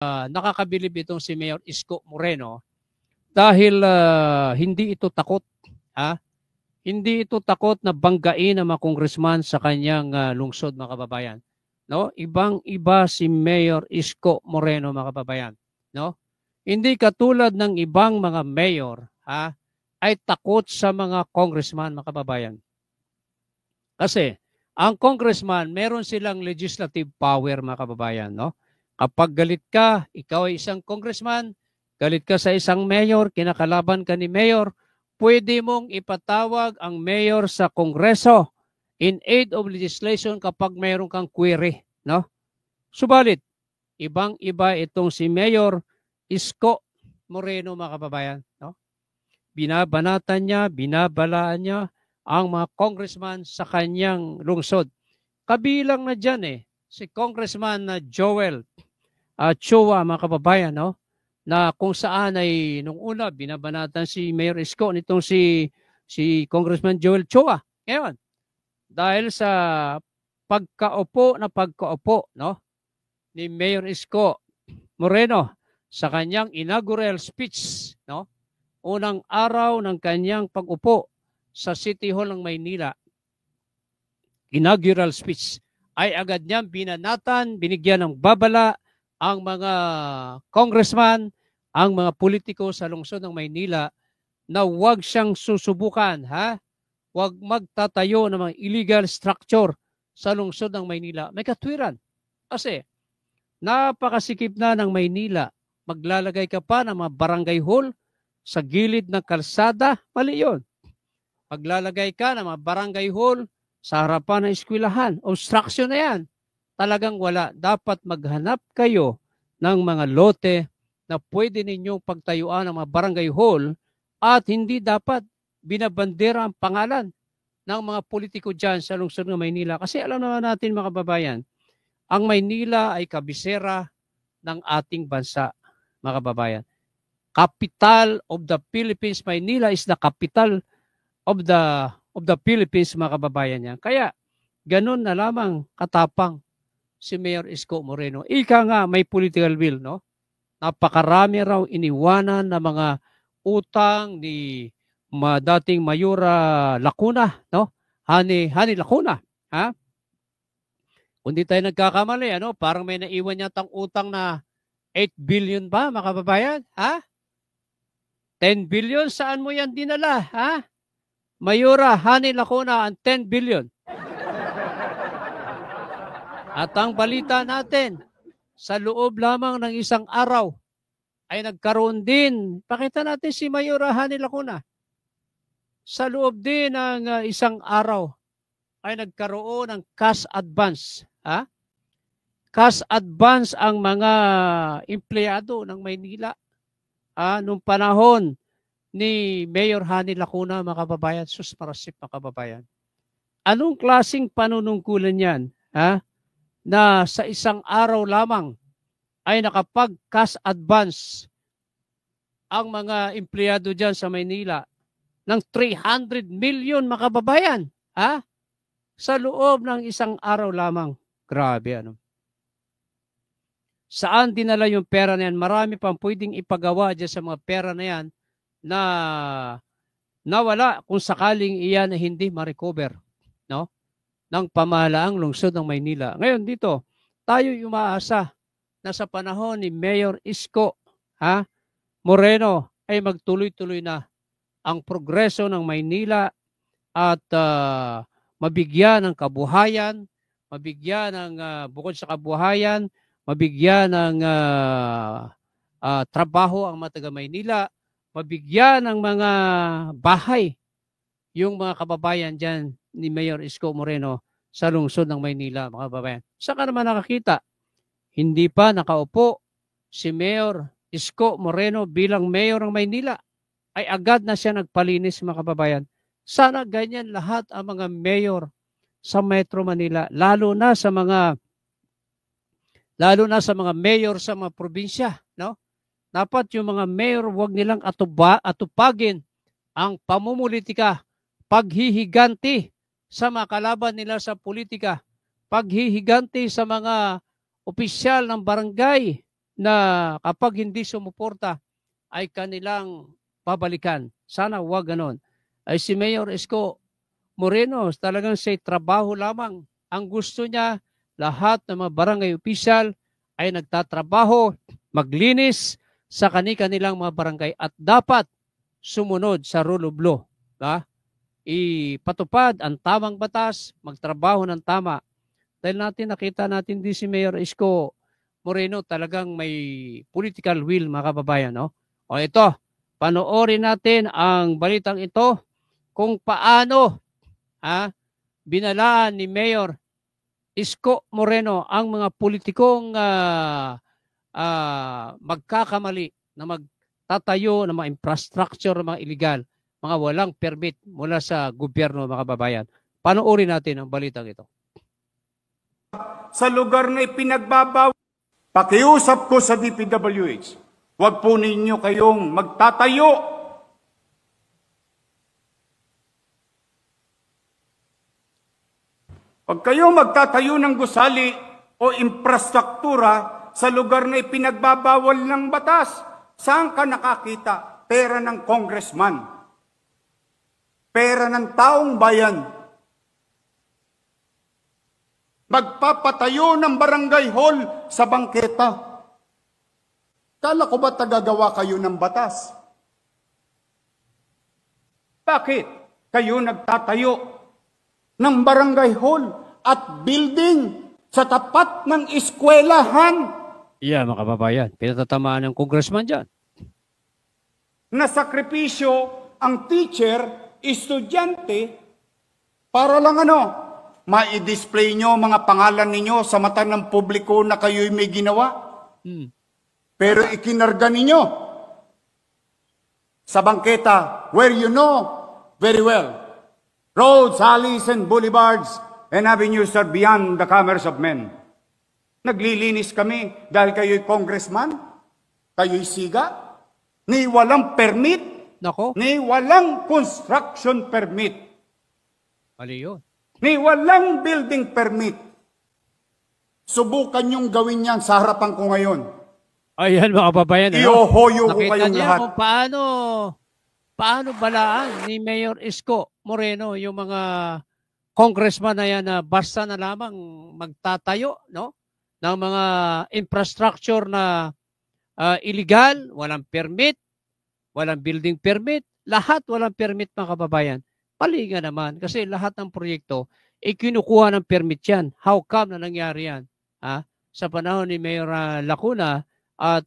nakakabilib itong si Mayor Isko Moreno dahil hindi ito takot. Hindi ito takot na banggain ng mga congressman sa kanyang lungsod, mga kababayan. No? Ibang-iba si Mayor Isko Moreno, mga kababayan. No? Hindi katulad ng ibang mga mayor ay takot sa mga congressman, mga kababayan. Kasi ang congressman, meron silang legislative power, mga kababayan. No? Kapag galit ka, ikaw ay isang congressman, galit ka sa isang mayor, kinakalaban ka ni mayor, pwede mong ipatawag ang mayor sa Kongreso in aid of legislation kapag mayroon kang query. No? Subalit, ibang-iba itong si Mayor Isko Moreno, mga kababayan. No? Binabanatan niya, binabalaan niya ang mga congressman sa kanyang lungsod. Kabilang na dyan si Congressman Joel Chua, mga kababayan, no? Na kung saan ay nung una binabanatan si Mayor Isko nitong si Congressman Joel Chua. Ngayon, dahil sa pagkaupo no ni Mayor Isko Moreno sa kanyang inaugural speech, no? Unang araw ng kanyang pag-upo sa City Hall ng Maynila. Inaugural speech ay agad niyang binanatan, binigyan ng babala ang mga congressman, ang mga politiko sa lungsod ng Maynila na huwag siyang susubukan, huwag magtatayo ng mga illegal structure sa lungsod ng Maynila. May katwiran. Kasi napakasikip na ng Maynila. Maglalagay ka pa ng mga barangay hall sa gilid ng kalsada, mali yun. Maglalagay ka ng mga barangay hall sa harapan ng eskwelahan. Obstruction na yan. Talagang wala. Dapat maghanap kayo ng mga lote na pwede ninyong pagtayuan ng mga barangay hall at hindi dapat binabandera ang pangalan ng mga politiko dyan sa lungsod ng Maynila. Kasi alam naman natin, mga kababayan, ang Maynila ay kabisera ng ating bansa, mga kababayan. Capital of the Philippines, Maynila is the capital of the Philippines, mga kababayan niya. Kaya, ganun na lamang katapang si Mayor Isko Moreno. Ika nga, may political will, no? Napakarami raw iniwanan na mga utang ni dating Mayora Lacuna, no? Hani Lacuna, Kung di tayo nagkakamali, parang may naiwan yatang utang na 8 billion ba, mga kababayan? 10 billion, saan mo yan dinala, Mayora Hani Lacuna ang 10 billion. At ang balita natin, sa loob lamang ng isang araw, ay nagkaroon din, pakita natin si Mayora Hani Lacuna, sa loob din ng isang araw, ay nagkaroon ng cash advance. Cash advance ang mga empleyado ng Maynila nung panahon ni Mayor Hani Lacuna, mga kababayan. Sus marasip, mga kababayan. Anong klaseng panunungkulan yan? Na sa isang araw lamang ay nakapag-cash advance ang mga empleyado dyan sa Maynila ng 300 million, mga kababayan. Sa loob ng isang araw lamang. Grabe, Saan dinala yung pera na yan? Marami pang pwedeng ipagawa dyan sa mga pera na yan na nawala kung sakaling iyan ay hindi ma-recover, no? Ng pamahalaang lungsod ng Maynila. Ngayon dito, tayo umaasa na sa panahon ni Mayor Isko Moreno ay magtuloy-tuloy na ang progreso ng Maynila at mabigyan ng kabuhayan, mabigyan ng bukod sa kabuhayan, mabigyan ng trabaho ang mga taga Maynila, mabigyan ng mga bahay yung mga kababayan dyan ni Mayor Isko Moreno sa lungsod ng Maynila, mga kababayan. Saan ka naman nakakita? Hindi pa nakaupo si Mayor Isko Moreno bilang Mayor ng Maynila, ay agad na siya nagpalinis, mga kababayan. Sana ganyan lahat ang mga mayor sa Metro Manila, lalo na sa mga mayor sa mga probinsya, no? Dapat yung mga mayor wag nilang atupagin ang pamumulitika, paghihiganti sa mga kalaban nila sa politika, paghihiganti sa mga opisyal ng barangay, na kapag hindi sumuporta ay kanilang babalikan. Sana huwag ganon. Ay si Mayor Isko Moreno talagang sa trabaho lamang. Ang gusto niya, lahat ng mga barangay official ay nagtatrabaho, maglinis sa kanilang mga barangay at dapat sumunod sa rule of law. Ipatupad ang tamang batas, magtrabaho ng tama. Dahil nakita natin din si Mayor Isko Moreno talagang may political will, mga kababayan. No? O ito, panoorin natin ang balitang ito kung paano binalaan ni Mayor Isko Moreno ang mga politikong magkakamali na magtatayo ng mga infrastructure, mga illegal, mga walang permit mula sa gobyerno, mga kababayan. Panoorin natin ang balitang ito. Sa lugar na ipinagbabawal, pakiusap ko sa DPWH, huwag po ninyo kayong magtatayo. Pag kayo magtatayo ng gusali o infrastruktura sa lugar na ipinagbabawal ng batas, saan ka nakakita? Pera ng congressman. Pera ng taong bayan. Magpapatayo ng barangay hall sa bangketa. Kala ko ba tagagawa kayo ng batas? Bakit kayo nagtatayo ng barangay hall at building sa tapat ng eskwelahan? Yeah, mga kababayan, pinatatamaan ng congressman dyan. Nasakripisyo ang teacher, estudyante, para lang ma-display nyo mga pangalan ninyo sa mata ng publiko na kayo'y may ginawa. Pero ikinarga ninyo sa bangketa where you know very well roads, alleys, and boulevards and avenues are beyond the commerce of men. Naglilinis kami dahil kayo'y congressman, kayo'y siga, ni walang permit, ni walang construction permit. Mali yun. Ni walang building permit. Subukan niyong gawin yan sa harapan ko ngayon. Ayan, mga kababayan. Iyohoyo ko kayong niya lahat. Kung paano balaan ni Mayor Isko Moreno yung mga congressman na yan na basta na lamang magtatayo ng mga infrastructure na illegal, walang permit, walang building permit, lahat walang permit, mga kababayan. Mali nga naman kasi lahat ng proyekto kinukuha ng permit yan. How come na nangyari yan? Sa panahon ni Mayor Lacuna at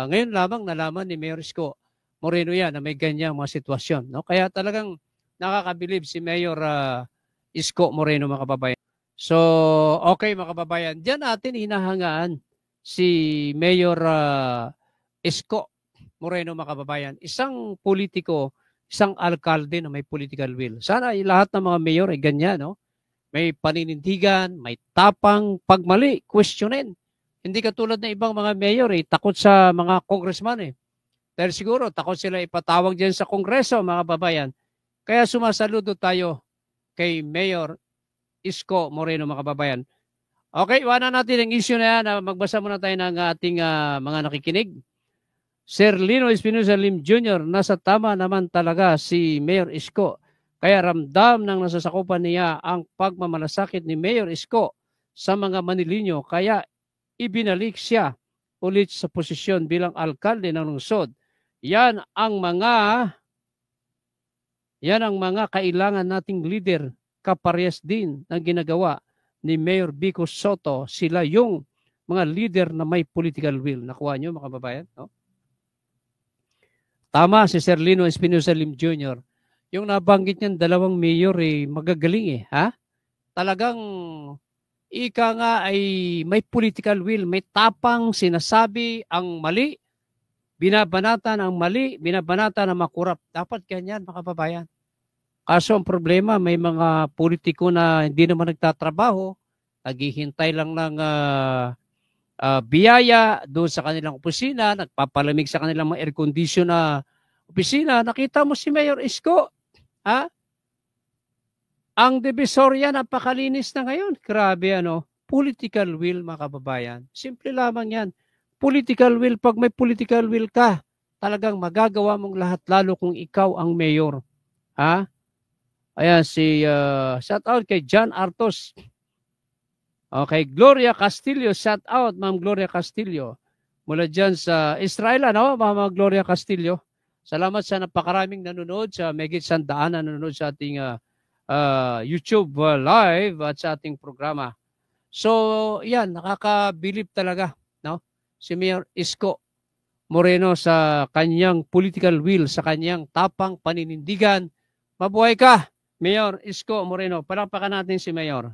ngayon lamang nalaman ni Mayor Isko Moreno yan na may ganyang mga sitwasyon. No? Kaya talagang nakakabilib si Mayor Isko Moreno, mga kababayan. So, okay, mga kababayan. Diyan natin hinahangaan si Mayor Isko Moreno, mga kababayan. Isang politiko, isang alkalde na may political will. Sana lahat ng mga mayor ay ganyan, no? May paninindigan, may tapang, pagmali, questionin. Hindi katulad ng ibang mga mayor, takot sa mga congressman. Dahil siguro, takot sila ipatawag dyan sa kongreso, mga kababayan. Kaya sumasaludo tayo kay Mayor Isko Moreno, mga kababayan. Okay, iwanan natin ang issue na yan. Magbasa muna tayo ng ating mga nakikinig. Sir Lino Espinosa Lim Jr., nasa tama naman talaga si Mayor Isko. Kaya ramdam ng nasasakupan niya ang pagmamalasakit ni Mayor Isko sa mga Manileño. Kaya ibinalik siya ulit sa posisyon bilang alkalde ng lungsod. Yan ang mga kailangan nating leader, kaparehas din ng ginagawa ni Mayor Vico Soto. Sila yung mga leader na may political will. Nakuha nyo, mga kababayan? No? Tama si Sir Lino Espinosa Lim Jr. Yung nabanggit niyan, dalawang mayor magagaling Talagang ika nga ay may political will, may tapang sinasabi ang mali, binabanatan ang mali, binabanatan ang makurap. Dapat ganyan, mga kababayan. Kaso ang problema, may mga politiko na hindi naman nagtatrabaho, naghihintay lang ng biyaya doon sa kanilang opisina, nagpapalamig sa kanilang mga air condition na opisina. Nakita mo si Mayor Isko, ang Divisoria napakalinis na ngayon. Grabe, political will, mga kababayan. Simple lamang yan. political will, pag may political will ka, talagang magagawa mong lahat lalo kung ikaw ang mayor. Ha? Ayan, shout out kay John Artos. Okay, Gloria Castillo, shout out, Ma'am Gloria Castillo. Mula dyan sa Israel, ano, Ma'am Gloria Castillo. Salamat sa napakaraming nanonood, sa megit 100 na nanonood sa ating YouTube live at sa ating programa. So, yan, nakakabilib talaga, no? Si Mayor Isko Moreno sa kanyang political will, sa kanyang tapang paninindigan. Mabuhay ka, Mayor Isko Moreno. Palakpakan natin si Mayor.